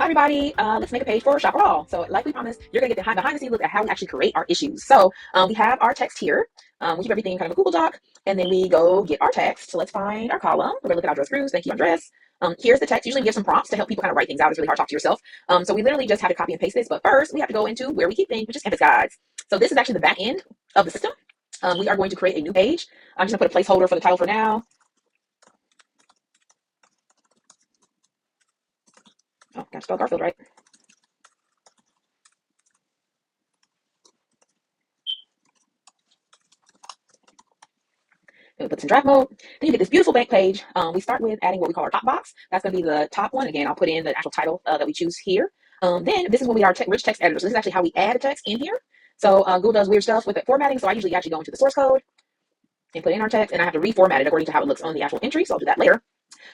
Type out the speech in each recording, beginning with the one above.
everybody, let's make a page for Chaparral. So like we promised, you're gonna get the behind the scenes look at how we actually create our issues. So we have our text here. We keep everything in kind of a Google Doc, and then we go get our text. So let's find our column. We're gonna look at our dress crews. Thank you, Andres. Here's the text. Usually we give some prompts to help people kind of write things out. It's really hard to talk to yourself. So we literally just have to copy and paste this. But first, we have to go into where we keep things, which is campus guides. So this is actually the back end of the system. We are going to create a new page. I'm just gonna put a placeholder for the title for now. Oh, got to spell Garfield right. We put this in draft mode. Then you get this beautiful blank page. We start with adding what we call our top box. That's going to be the top one. Again, I'll put in the actual title that we choose here. Then this is when we are rich text editor. So this is actually how we add a text in here. So Google does weird stuff with the formatting. So I usually actually go into the source code and put in our text, and I have to reformat it according to how it looks on the actual entry. So I'll do that later.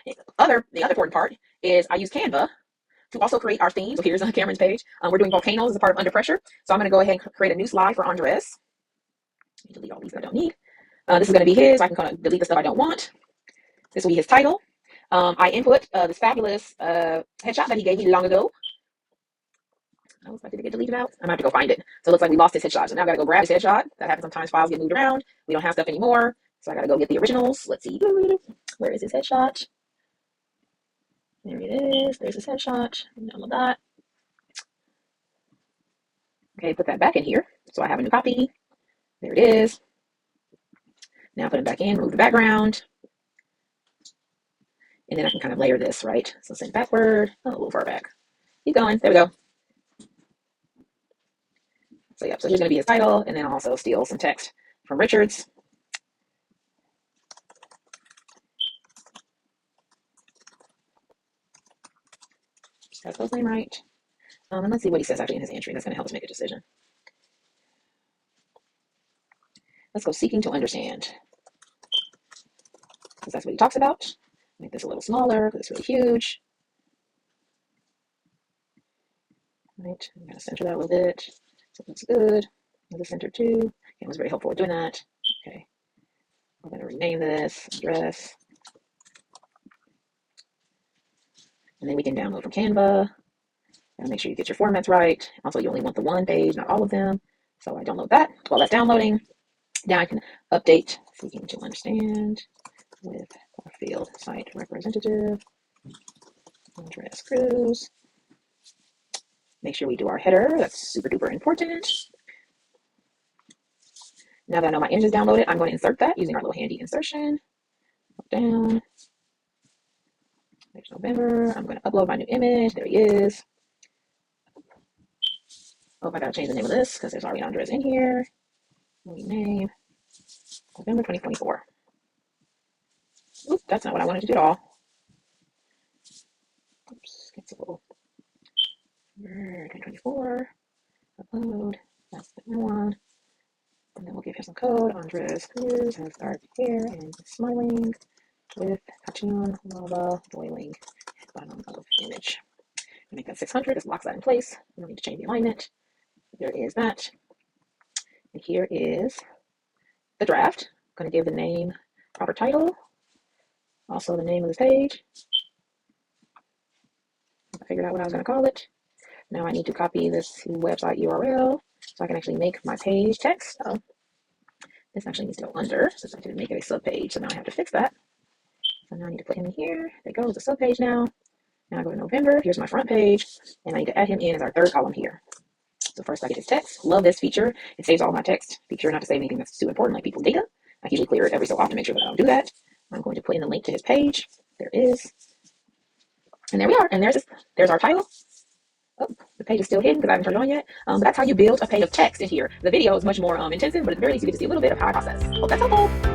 The other important part is I use Canva to also create our theme. So here's Cameron's page. We're doing volcanoes as a part of Under Pressure. So I'm going to go ahead and create a new slide for Andres. Delete all these that I don't need. This is going to be his. I can kind of delete the stuff I don't want. This will be his title. I input this fabulous headshot that he gave me long ago. I was like, did it get deleted out? I'm going to have to go find it. So it looks like we lost his headshot. So now I've got to go grab his headshot. That happens sometimes. Files get moved around. We don't have stuff anymore. So I got to go get the originals. Let's see. Where is his headshot? There it is. There's his headshot. Download that. Okay, put that back in here. So I have a new copy. There it is. Now put it back in, remove the background. And then I can kind of layer this, right? So send backward, a little far back. Keep going, there we go. So yeah, so here's gonna be his title, and then I'll also steal some text from Richard's. Got his name right. And let's see what he says actually in his entry. That's gonna help us make a decision. Let's go seeking to understand. Because that's what he talks about. Make this a little smaller because it's really huge. Right, I'm gonna center that a little bit. So it looks good. The center too. It was very helpful at doing that. Okay. I'm gonna rename this address. And then we can download from Canva. And make sure you get your formats right. Also, you only want the one page, not all of them. So I download that while that's downloading. Now I can update seeking to understand with our field site representative, Andres Cruz. Make sure we do our header. That's super duper important. Now that I know my image is downloaded, I'm going to insert that using our little handy insertion. Down. There's November. I'm going to upload my new image. There he is. Oh, I got to change the name of this because there's already Andres in here. Rename November 2024. Oop, that's not what I wanted to do at all. Oops, cancel. 2024. Upload. That's the new one. And then we'll give him some code. Andres Cruz has dark hair and smiling with cartoon lava boiling bottom of image. Make that 600. This locks that in place. We don't need to change the alignment. There is that. And here is the draft. I'm going to give the name, proper title, also the name of this page. I figured out what I was going to call it. Now I need to copy this website URL so I can actually make my page text. Oh, this actually needs to go under since I didn't make it a sub page. So now I have to fix that. So now I need to put him in here. There goes the sub page now. Now I go to November. Here's my front page. And I need to add him in as our third column here. So first I get his text. Love this feature. It saves all my text. Be sure not to save anything that's too important, like people's data. I usually clear it every so often to make sure that I don't do that. I'm going to put in the link to his page. There it is. And there we are. And there's our title. Oh, the page is still hidden because I haven't turned it on yet. But that's how you build a page of text in here. The video is much more intensive, but at the very least you get to see a little bit of how I process. Hope that's helpful.